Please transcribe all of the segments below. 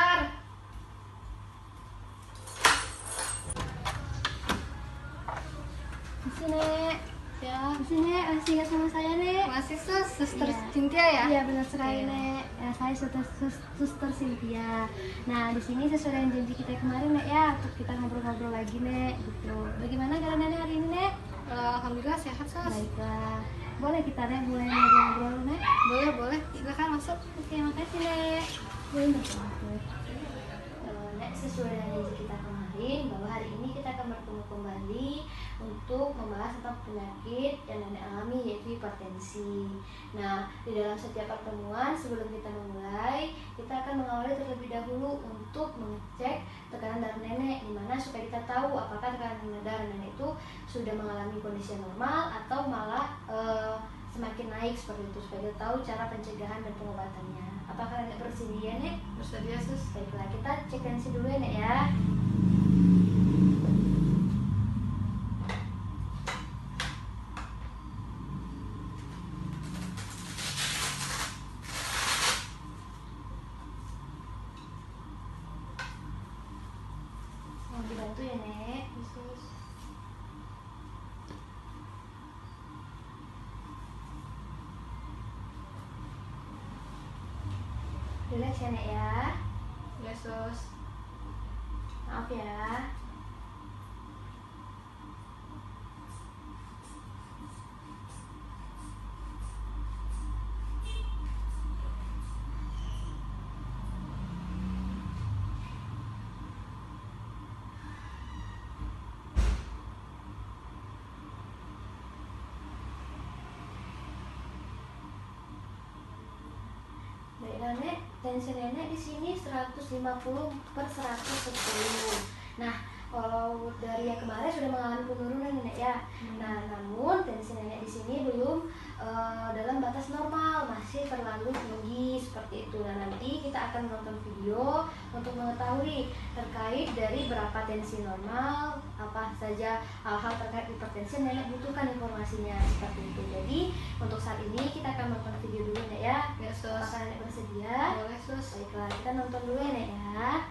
sebentar. Di sini, Ya, di sini masih ingat sama saya, Nek? masih Suster Iya. Cynthia ya? Iya, benar sekali, Iya. Nek. Ya, saya Suster Cynthia. Nah, di sini sesuai dengan janji kita kemarin, Nek, ya, untuk kita ngobrol-ngobrol lagi, Nek. Gitu. Bagaimana keadaan Nenek hari ini, Nek? Alhamdulillah sehat, Sus. Baiklah. Boleh kita, Nek, mulai ngobrol-ngobrol, Nek? Boleh. Silakan masuk. Oke, makasih, Nek. Boleh masuk. Nek, sesuai dengan janji kita kemarin bahwa hari ini kita akan bertemu kembali untuk membahas tentang penyakit yang Nenek alami, yaitu hipertensi. Nah, di dalam setiap pertemuan sebelum kita memulai, kita akan mengawali terlebih dahulu untuk mengecek tekanan darah Nenek, dimana supaya kita tahu apakah tekanan darah Nenek itu sudah mengalami kondisi yang normal atau malah semakin naik seperti itu, supaya kita tahu cara pencegahan dan pengobatannya. Apakah Nenek bersedia, Nek? Bersedia, Sus. Baiklah, kita cek tensi dulu ya, Nek, ya. Mau dibantu ya, Nek? Yesus. Relax ya, Nek, ya. Ya, Sus. Maaf ya. Baiklah, Nek, tensi Nenek di sini 150/110. Nah, kalau dari yang kemarin sudah mengalami penurunan, Nenek, ya. Nah, namun tensi Nenek di sini belum dalam batas normal, masih terlalu tinggi seperti itu. Nah, nanti kita akan menonton video untuk mengetahui terkait dari berapa tensi normal, apa saja hal-hal terkait hipertensi yang Nenek butuhkan informasinya seperti itu. Jadi, untuk saat ini kita akan menonton video dulu, Nek, ya. Ya, Sus. Apakah Nenek bersedia? Boleh, Sus. Baiklah, kita nonton dulu ya, Nek, ya.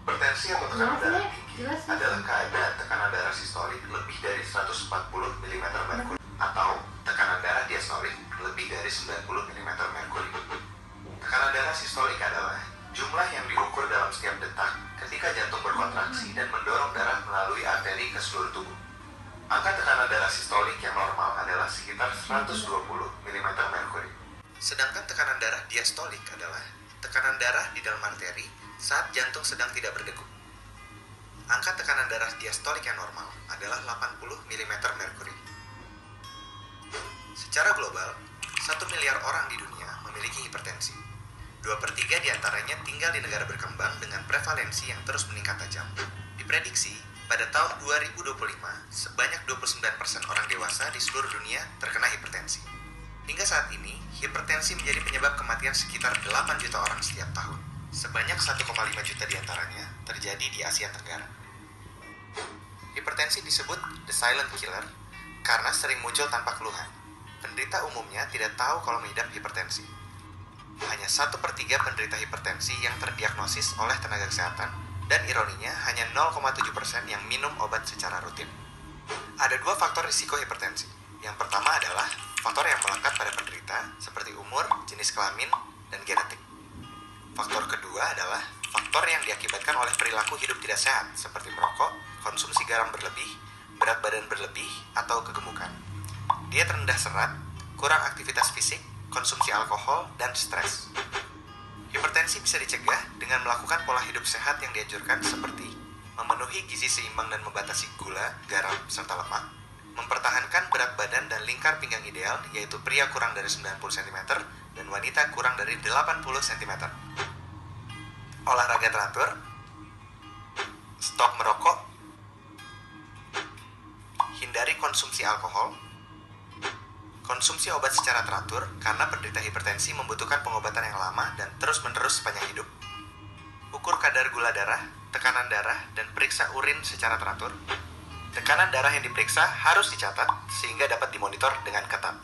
Hipertensi atau tekanan Jelas, darah Nek? tinggi Jelas, Nek. adalah keadaan tekanan darah sistolik lebih dari 140 mm merkuri atau tekanan darah diastolik lebih dari 90 mm merkuri. Tekanan darah sistolik adalah jumlah yang diukur dalam setiap detak ketika jantung berkontraksi dan mendorong darah melalui arteri ke seluruh tubuh. Angka tekanan darah sistolik yang normal adalah sekitar 120 mm merkuri. Sedangkan tekanan darah diastolik adalah tekanan darah di dalam arteri saat jantung sedang tidak berdegup. Angka tekanan darah diastolik yang normal adalah 80 mm merkuri. Secara global, 1 miliar orang di dunia memiliki hipertensi. 2/3 diantaranya tinggal di negara berkembang dengan prevalensi yang terus meningkat tajam. Diprediksi, pada tahun 2025, sebanyak 29% orang dewasa di seluruh dunia terkena hipertensi. Hingga saat ini, hipertensi menjadi penyebab kematian sekitar 8 juta orang setiap tahun. Sebanyak 1,5 juta diantaranya terjadi di Asia Tenggara. Hipertensi disebut the silent killer karena sering muncul tanpa keluhan. Penderita umumnya tidak tahu kalau mengidap hipertensi. Hanya 1/3 penderita hipertensi yang terdiagnosis oleh tenaga kesehatan, dan ironinya hanya 0,7% yang minum obat secara rutin. Ada 2 faktor risiko hipertensi. Yang pertama adalah faktor yang melekat pada penderita seperti umur, jenis kelamin, dan genetik. Faktor kedua adalah faktor yang diakibatkan oleh perilaku hidup tidak sehat seperti merokok, konsumsi garam berlebih, berat badan berlebih, atau kegemukan. Diet rendah serat, kurang aktivitas fisik, konsumsi alkohol, dan stres. Hipertensi bisa dicegah dengan melakukan pola hidup sehat yang dianjurkan seperti memenuhi gizi seimbang dan membatasi gula, garam, serta lemak, mempertahankan berat badan dan lingkar pinggang ideal, yaitu pria kurang dari 90 cm dan wanita kurang dari 80 cm. Olahraga teratur, stop merokok, hindari konsumsi alkohol, konsumsi obat secara teratur karena penderita hipertensi membutuhkan pengobatan yang lama dan terus-menerus sepanjang hidup. Ukur kadar gula darah, tekanan darah, dan periksa urin secara teratur. Tekanan darah yang diperiksa harus dicatat sehingga dapat dimonitor dengan ketat.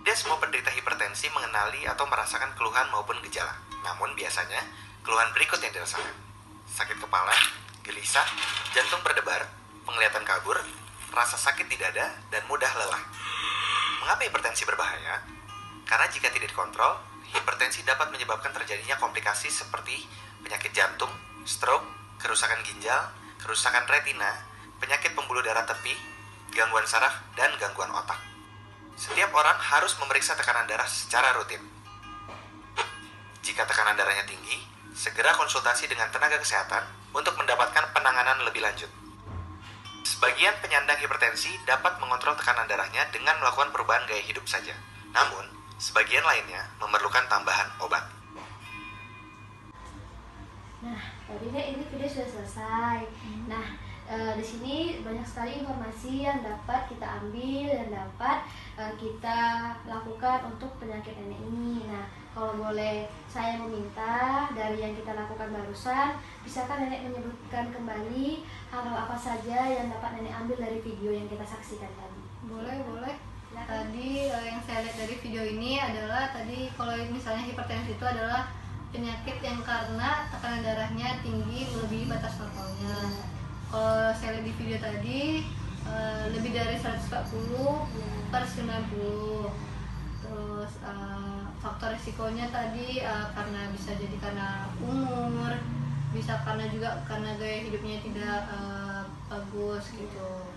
Tidak semua penderita hipertensi mengenali atau merasakan keluhan maupun gejala. Namun biasanya, keluhan berikut yang dirasakan: sakit kepala, gelisah, jantung berdebar, penglihatan kabur, rasa sakit di dada, dan mudah lelah. Mengapa hipertensi berbahaya? Karena jika tidak dikontrol, hipertensi dapat menyebabkan terjadinya komplikasi seperti penyakit jantung, stroke, kerusakan ginjal, kerusakan retina, penyakit pembuluh darah tepi, gangguan saraf, dan gangguan otak. Setiap orang harus memeriksa tekanan darah secara rutin. Jika tekanan darahnya tinggi, segera konsultasi dengan tenaga kesehatan untuk mendapatkan penanganan lebih lanjut. Sebagian penyandang hipertensi dapat mengontrol tekanan darahnya dengan melakukan perubahan gaya hidup saja. Namun, sebagian lainnya memerlukan tambahan obat. Nah, tadi ini video sudah selesai. Nah, di sini banyak sekali informasi yang dapat kita ambil dan dapat kita lakukan untuk penyakit nenek ini. Nah, kalau boleh saya meminta dari yang kita lakukan barusan, bisakah nenek menyebutkan kembali hal-hal apa saja yang dapat nenek ambil dari video yang kita saksikan tadi? Boleh. Silakan. Tadi yang saya lihat dari video ini adalah tadi kalau misalnya hipertensi itu adalah penyakit yang karena tekanan darahnya tinggi melebihi batas normalnya. Kalau saya lihat di video tadi lebih dari 140/90. Terus faktor risikonya tadi karena bisa jadi karena umur, bisa karena juga karena gaya hidupnya tidak bagus gitu.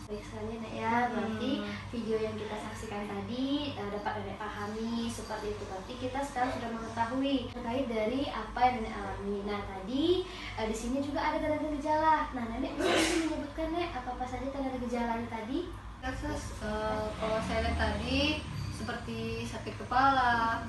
Baik sekali Nek ya, berarti video yang kita saksikan tadi dapat Nenek pahami seperti itu. Berarti kita sekarang sudah mengetahui terkait dari apa yang Nenek alami. Nah tadi di sini juga ada tanda gejala. Nah Nenek bisa menyebutkan Nek apa saja tanda gejalanya tadi? Kalau saya lihat tadi seperti sakit kepala,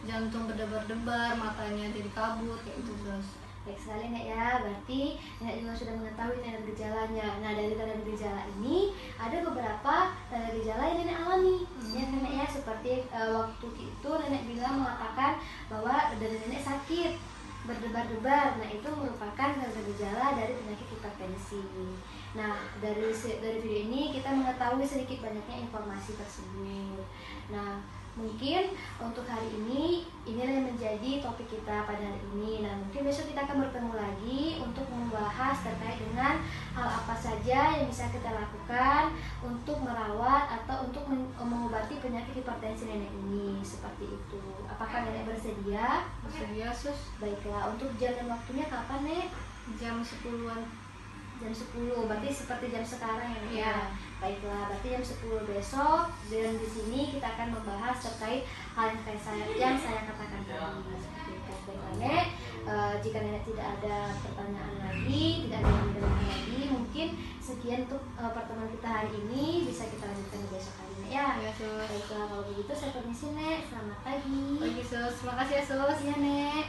jantung berdebar-debar, matanya jadi kabur kayak gitu terus. Baik sekali Nek ya, berarti Nenek juga sudah mengetahui tanda gejalanya. Nah dari tanda gejala ini ada beberapa tanda gejala yang Nenek alami. Ya kan Nek ya, seperti waktu itu Nenek bilang mengatakan bahwa dada Nenek sakit, berdebar-debar. Nah itu merupakan tanda gejala dari penyakit hipertensi. Nah dari video ini kita mengetahui sedikit banyaknya informasi tersebut. Nah mungkin untuk hari ini inilah yang menjadi topik kita pada hari ini. Nah mungkin besok kita akan bertemu lagi untuk membahas terkait dengan hal apa saja yang bisa kita lakukan untuk merawat atau untuk mengobati penyakit hipertensi nenek ini. Seperti itu. Apakah nenek bersedia? Bersedia sus. Baiklah, untuk jam dan waktunya kapan Nek? Jam 10-an. Jam 10, berarti seperti jam sekarang ya Nek? Iya. Baiklah, berarti jam 10 besok. Dan di sini kita akan membahas terkait hal yang saya katakan tadi. Seperti itu. Baiklah Nek, jika Nenek tidak ada pertanyaan lagi, tidak ada yang mendengarkan lagi, mungkin sekian untuk pertemuan kita hari ini. Bisa kita lanjutkan di besok hari Nek ya? Ya sus. Baiklah, kalau begitu saya permisi Nek. Selamat pagi. Pagi sus. Terima kasih ya sus. Iya Nek.